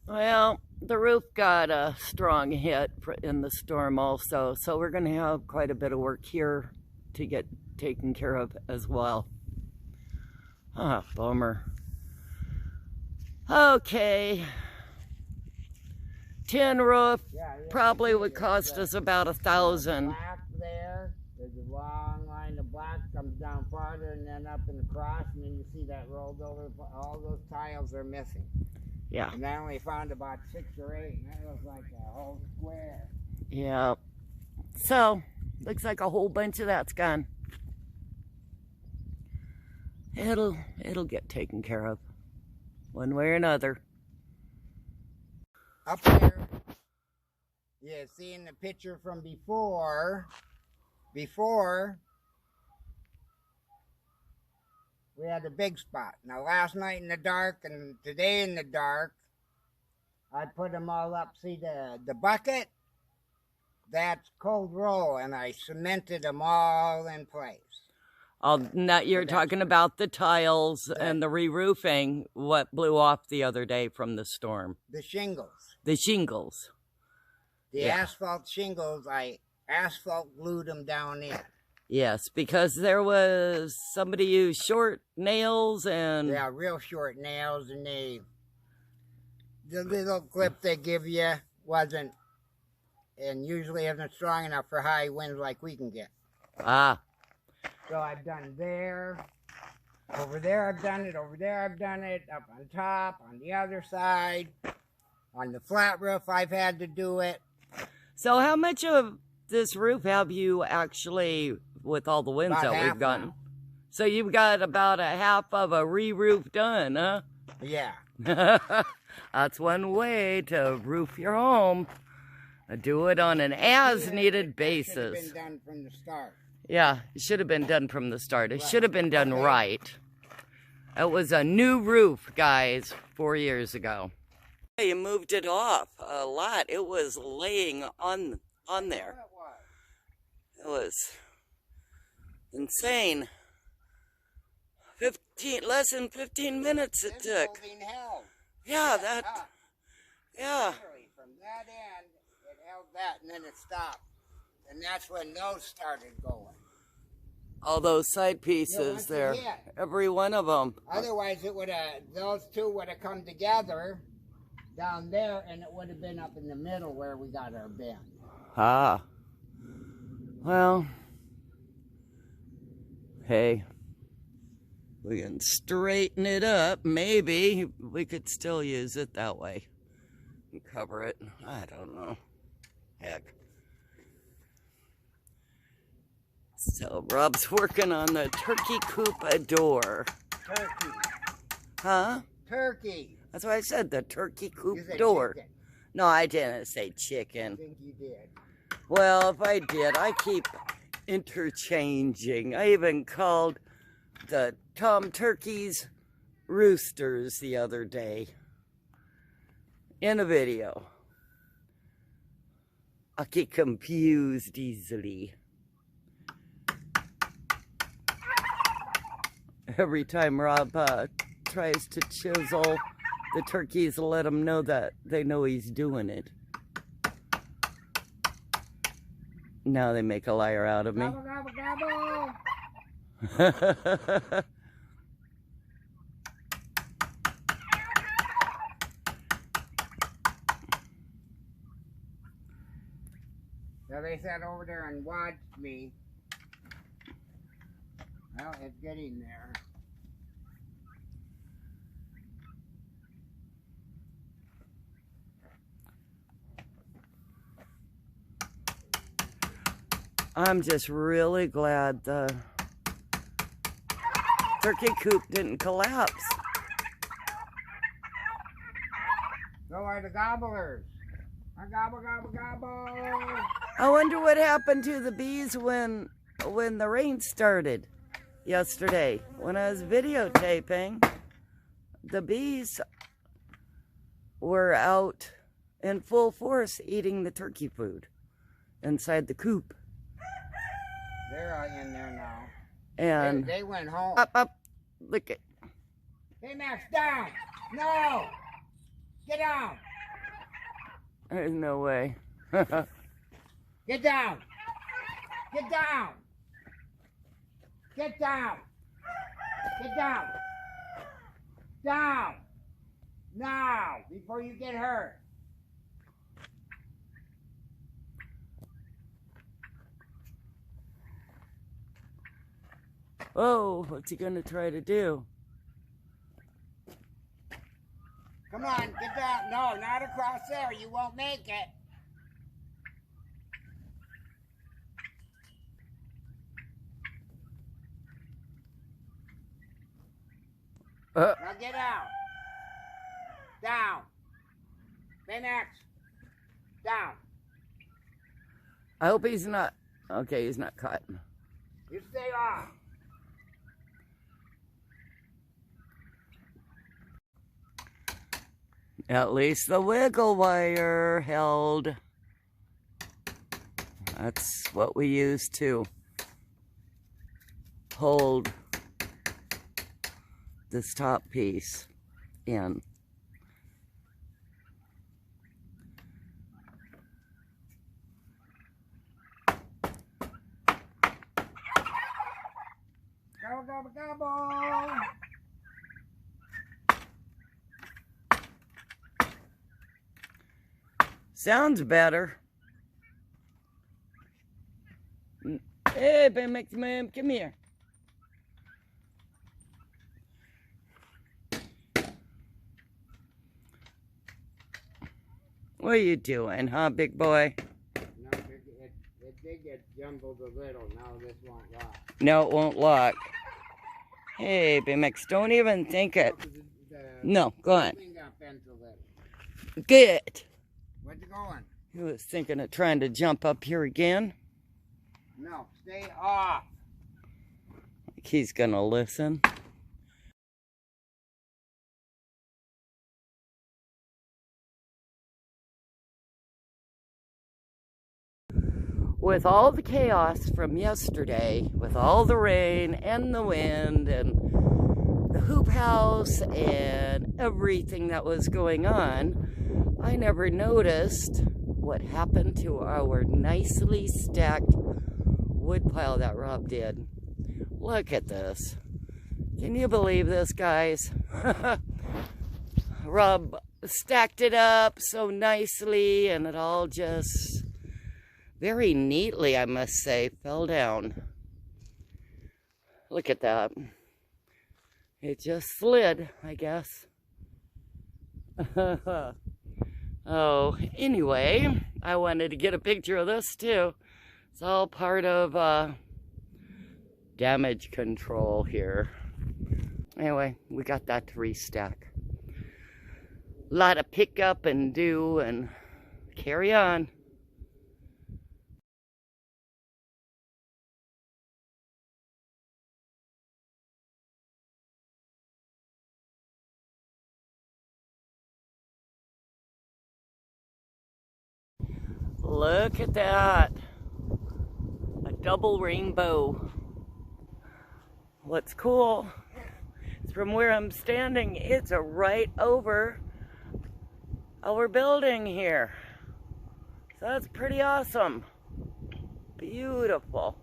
Well, the roof got a strong hit in the storm also, so we're going to have quite a bit of work here to get taken care of as well. Ah, bummer. Okay. Tin roof probably would cost us about $1,000. Black there. There's a long line of black, comes down farther and then up and across, and then you see that rolled over. All those tiles are missing. Yeah. And I only found about 6 or 8, and that was like a whole square. Yeah. So, looks like a whole bunch of that's gone. It'll get taken care of, one way or another. Up there, yeah, seeing the picture from before, we had a big spot. Now last night in the dark and today in the dark, I put them all up. See the bucket? That's cold roll, and I cemented them all in place. Now you're talking about the tiles and the re-roofing, what blew off the other day from the storm. The shingles. The shingles. The asphalt shingles, I asphalt glued them down in. Yes, because there was somebody used short nails and... Yeah, real short nails, and the little clip they give you wasn't, and usually isn't strong enough for high winds like we can get. Ah. So I've done there, over there I've done it, over there I've done it, up on top, on the other side, on the flat roof I've had to do it. So how much of this roof have you actually, with all the winds that we've gotten? Now. So you've got about a half of a re-roof done, huh? Yeah. That's one way to roof your home. Do it on an as-needed basis. It should have been done from the start. Yeah, it should have been done from the start. It should have been done right. It was a new roof, guys, 4 years ago. You moved it off a lot. It was laying on there. It was insane. Less than 15 minutes it took. Yeah, that. Yeah. From that end, it held that, and then it stopped, and that's when those started going. All those side pieces there, every one of them. Otherwise, it would have. Those two would have come together down there, and it would have been up in the middle where we got our bend. Ah. Well. Hey. We can straighten it up. Maybe we could still use it that way. And cover it. I don't know. Heck. So Rob's working on the turkey coop door. Turkey. Huh? Turkey. That's what I said, the turkey coop door. Chicken. No, I didn't say chicken. I think you did. Well, if I did, I keep interchanging. I even called the Tom Turkeys roosters the other day in a video. I get confused easily. Every time Rob tries to chisel the turkeys, let them know that they know he's doing it. Now they make a liar out of me. Gobble, gobble, gobble. So they sat over there and watched me. Well, it's getting there. I'm just really glad the turkey coop didn't collapse. So are the gobblers. Gobble, gobble, gobble. I wonder what happened to the bees when the rain started yesterday. When I was videotaping, the bees were out in full force eating the turkey food inside the coop. They're in there now. And they went home. Up, look at. BayMax, down! No! Get down! There's no way. Get down! Get down! Get down! Get down! Down! Now! Before you get hurt. Oh, what's he gonna try to do? Come on, get down. No, not across there. You won't make it. Now get out. Down. BayMax. Down. I hope he's not. Okay, he's not caught. You stay off. At least the wiggle wire held. That's what we use to hold this top piece in. Gobble, gobble, gobble. Sounds better. Hey, BayMax man, come here. What are you doing, huh, big boy? No, it did get jumbled a little. Now this won't lock. No, it won't lock. Hey, BayMax, don't even think it. No, go on. Thing got bent a little. Good. Where's it going? He was thinking of trying to jump up here again. No, stay off. Like he's gonna listen. With all the chaos from yesterday, with all the rain and the wind and the hoop house and everything that was going on, I never noticed what happened to our nicely stacked wood pile that Rob did. Look at this. Can you believe this, guys? Rob stacked it up so nicely and it all just very neatly, I must say, fell down. Look at that. It just slid, I guess. Oh, anyway, I wanted to get a picture of this too. It's all part of damage control here. Anyway, we got that to restack. A lot of pick up and do and carry on. Look at that. A double rainbow. What's cool is from where I'm standing, it's right over our building here. So that's pretty awesome. Beautiful.